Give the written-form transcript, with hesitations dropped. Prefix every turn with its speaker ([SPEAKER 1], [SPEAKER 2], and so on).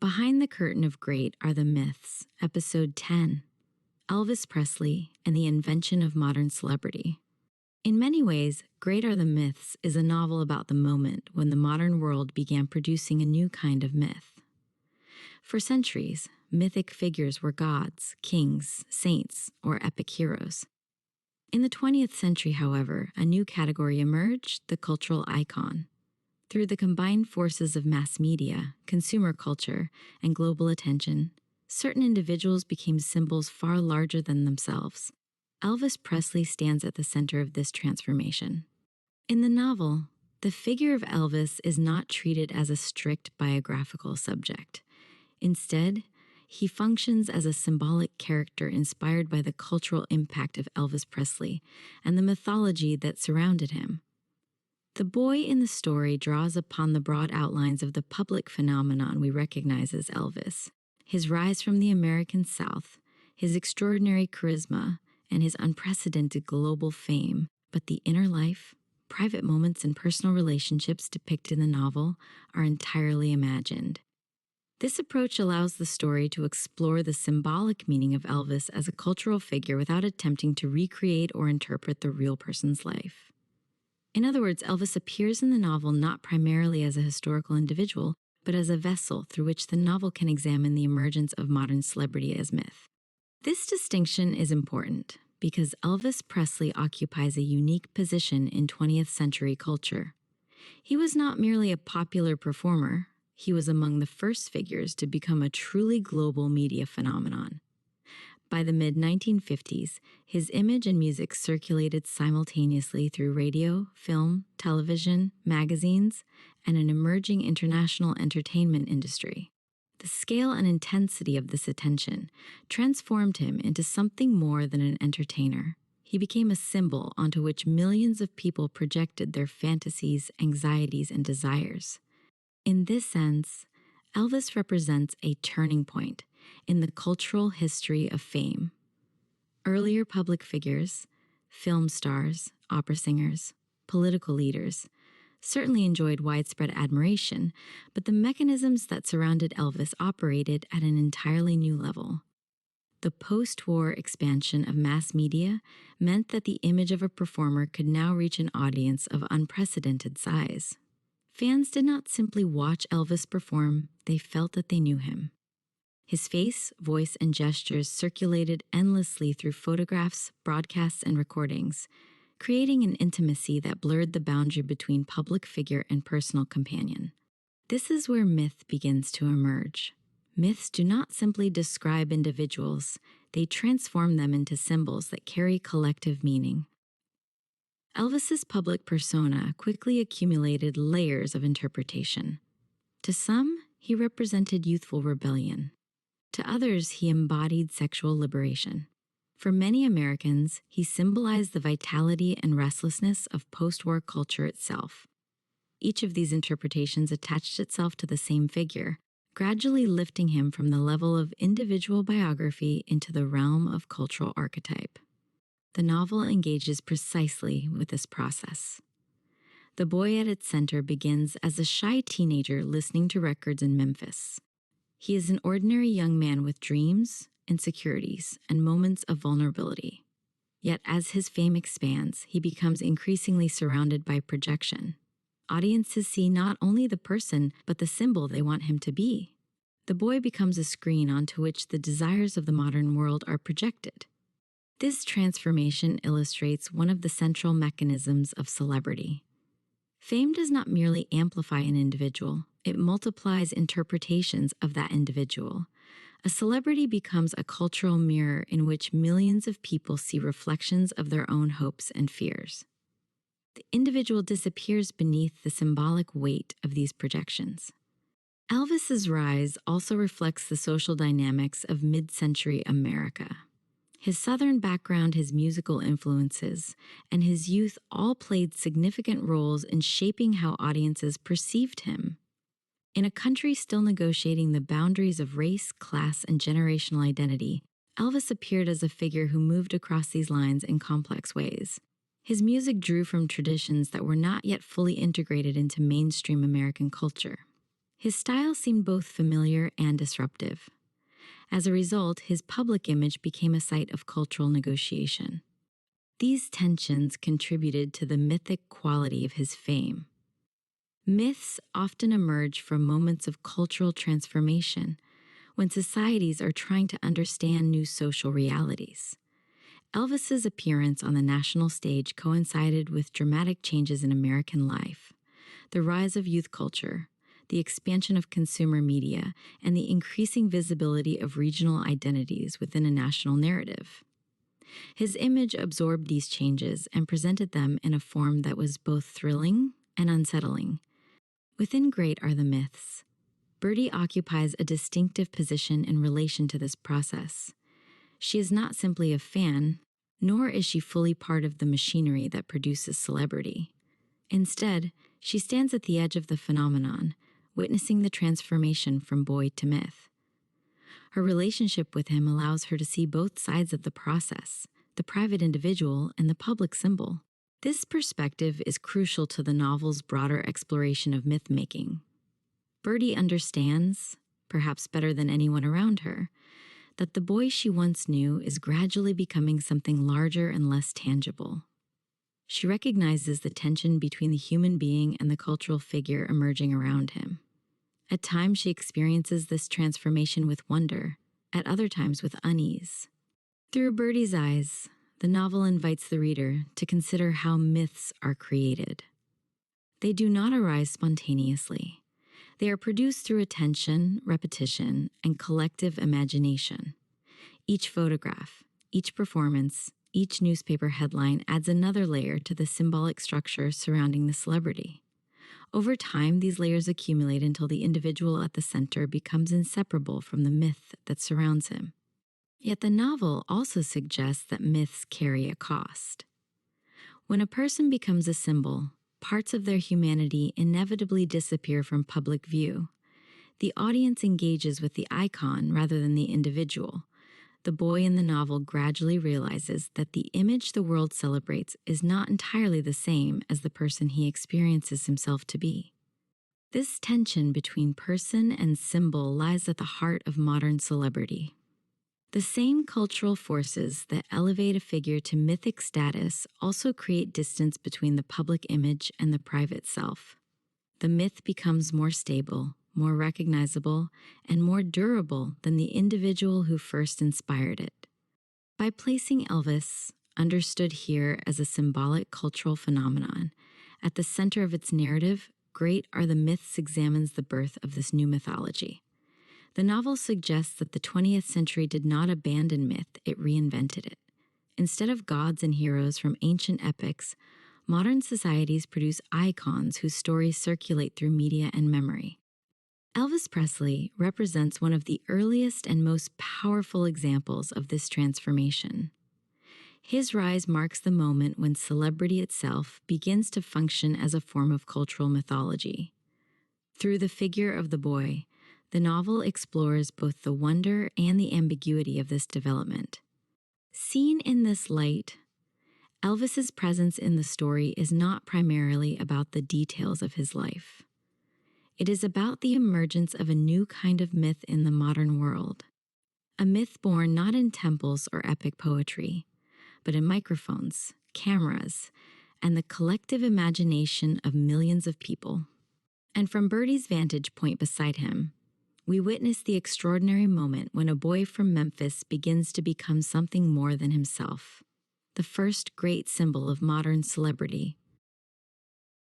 [SPEAKER 1] Behind the Curtain of Great Are the Myths, Episode 10, Elvis Presley and the Invention of Modern Celebrity. In many ways, Great Are the Myths is a novel about the moment when the modern world began producing a new kind of myth. For centuries, mythic figures were gods, kings, saints, or epic heroes. In the 20th century, however, a new category emerged, the cultural icon. Through the combined forces of mass media, consumer culture, and global attention, certain individuals became symbols far larger than themselves. Elvis Presley stands at the center of this transformation. In the novel, the figure of Elvis is not treated as a strict biographical subject. Instead, he functions as a symbolic character inspired by the cultural impact of Elvis Presley and the mythology that surrounded him. The boy in the story draws upon the broad outlines of the public phenomenon we recognize as Elvis, his rise from the American South, his extraordinary charisma, and his unprecedented global fame, but the inner life, private moments, and personal relationships depicted in the novel are entirely imagined. This approach allows the story to explore the symbolic meaning of Elvis as a cultural figure without attempting to recreate or interpret the real person's life. In other words, Elvis appears in the novel not primarily as a historical individual, but as a vessel through which the novel can examine the emergence of modern celebrity as myth. This distinction is important because Elvis Presley occupies a unique position in 20th century culture. He was not merely a popular performer, he was among the first figures to become a truly global media phenomenon. By the mid-1950s, his image and music circulated simultaneously through radio, film, television, magazines, and an emerging international entertainment industry. The scale and intensity of this attention transformed him into something more than an entertainer. He became a symbol onto which millions of people projected their fantasies, anxieties, and desires. In this sense, Elvis represents a turning point in the cultural history of fame. Earlier public figures, film stars, opera singers, political leaders, certainly enjoyed widespread admiration, but the mechanisms that surrounded Elvis operated at an entirely new level. The post-war expansion of mass media meant that the image of a performer could now reach an audience of unprecedented size. Fans did not simply watch Elvis perform, they felt that they knew him. His face, voice, and gestures circulated endlessly through photographs, broadcasts, and recordings, creating an intimacy that blurred the boundary between public figure and personal companion. This is where myth begins to emerge. Myths do not simply describe individuals, they transform them into symbols that carry collective meaning. Elvis's public persona quickly accumulated layers of interpretation. To some, he represented youthful rebellion. To others, he embodied sexual liberation. For many Americans, he symbolized the vitality and restlessness of post-war culture itself. Each of these interpretations attached itself to the same figure, gradually lifting him from the level of individual biography into the realm of cultural archetype. The novel engages precisely with this process. The boy at its center begins as a shy teenager listening to records in Memphis. He is an ordinary young man with dreams, insecurities, and moments of vulnerability. Yet as his fame expands, he becomes increasingly surrounded by projection. Audiences see not only the person, but the symbol they want him to be. The boy becomes a screen onto which the desires of the modern world are projected. This transformation illustrates one of the central mechanisms of celebrity. Fame does not merely amplify an individual, it multiplies interpretations of that individual. A celebrity becomes a cultural mirror in which millions of people see reflections of their own hopes and fears. The individual disappears beneath the symbolic weight of these projections. Elvis's rise also reflects the social dynamics of mid-century America. His Southern background, his musical influences, and his youth all played significant roles in shaping how audiences perceived him. In a country still negotiating the boundaries of race, class, and generational identity, Elvis appeared as a figure who moved across these lines in complex ways. His music drew from traditions that were not yet fully integrated into mainstream American culture. His style seemed both familiar and disruptive. As a result, his public image became a site of cultural negotiation. These tensions contributed to the mythic quality of his fame. Myths often emerge from moments of cultural transformation, when societies are trying to understand new social realities. Elvis's appearance on the national stage coincided with dramatic changes in American life, the rise of youth culture, the expansion of consumer media, and the increasing visibility of regional identities within a national narrative. His image absorbed these changes and presented them in a form that was both thrilling and unsettling. Within Great Are the Myths, Birdie occupies a distinctive position in relation to this process. She is not simply a fan, nor is she fully part of the machinery that produces celebrity. Instead, she stands at the edge of the phenomenon, witnessing the transformation from boy to myth. Her relationship with him allows her to see both sides of the process, the private individual and the public symbol. This perspective is crucial to the novel's broader exploration of myth-making. Birdie understands, perhaps better than anyone around her, that the boy she once knew is gradually becoming something larger and less tangible. She recognizes the tension between the human being and the cultural figure emerging around him. At times, she experiences this transformation with wonder, at other times with unease. Through Birdie's eyes, the novel invites the reader to consider how myths are created. They do not arise spontaneously. They are produced through attention, repetition, and collective imagination. Each photograph, each performance, each newspaper headline adds another layer to the symbolic structure surrounding the celebrity. Over time, these layers accumulate until the individual at the center becomes inseparable from the myth that surrounds him. Yet the novel also suggests that myths carry a cost. When a person becomes a symbol, parts of their humanity inevitably disappear from public view. The audience engages with the icon rather than the individual. The boy in the novel gradually realizes that the image the world celebrates is not entirely the same as the person he experiences himself to be. This tension between person and symbol lies at the heart of modern celebrity. The same cultural forces that elevate a figure to mythic status also create distance between the public image and the private self. The myth becomes more stable, more recognizable, and more durable than the individual who first inspired it. By placing Elvis, understood here as a symbolic cultural phenomenon, at the center of its narrative, Great Are the Myths examines the birth of this new mythology. The novel suggests that the 20th century did not abandon myth, it reinvented it. Instead of gods and heroes from ancient epics, modern societies produce icons whose stories circulate through media and memory. Elvis Presley represents one of the earliest and most powerful examples of this transformation. His rise marks the moment when celebrity itself begins to function as a form of cultural mythology. Through the figure of the boy, the novel explores both the wonder and the ambiguity of this development. Seen in this light, Elvis's presence in the story is not primarily about the details of his life. It is about the emergence of a new kind of myth in the modern world, a myth born not in temples or epic poetry, but in microphones, cameras, and the collective imagination of millions of people. And from Birdie's vantage point beside him, we witness the extraordinary moment when a boy from Memphis begins to become something more than himself, the first great symbol of modern celebrity,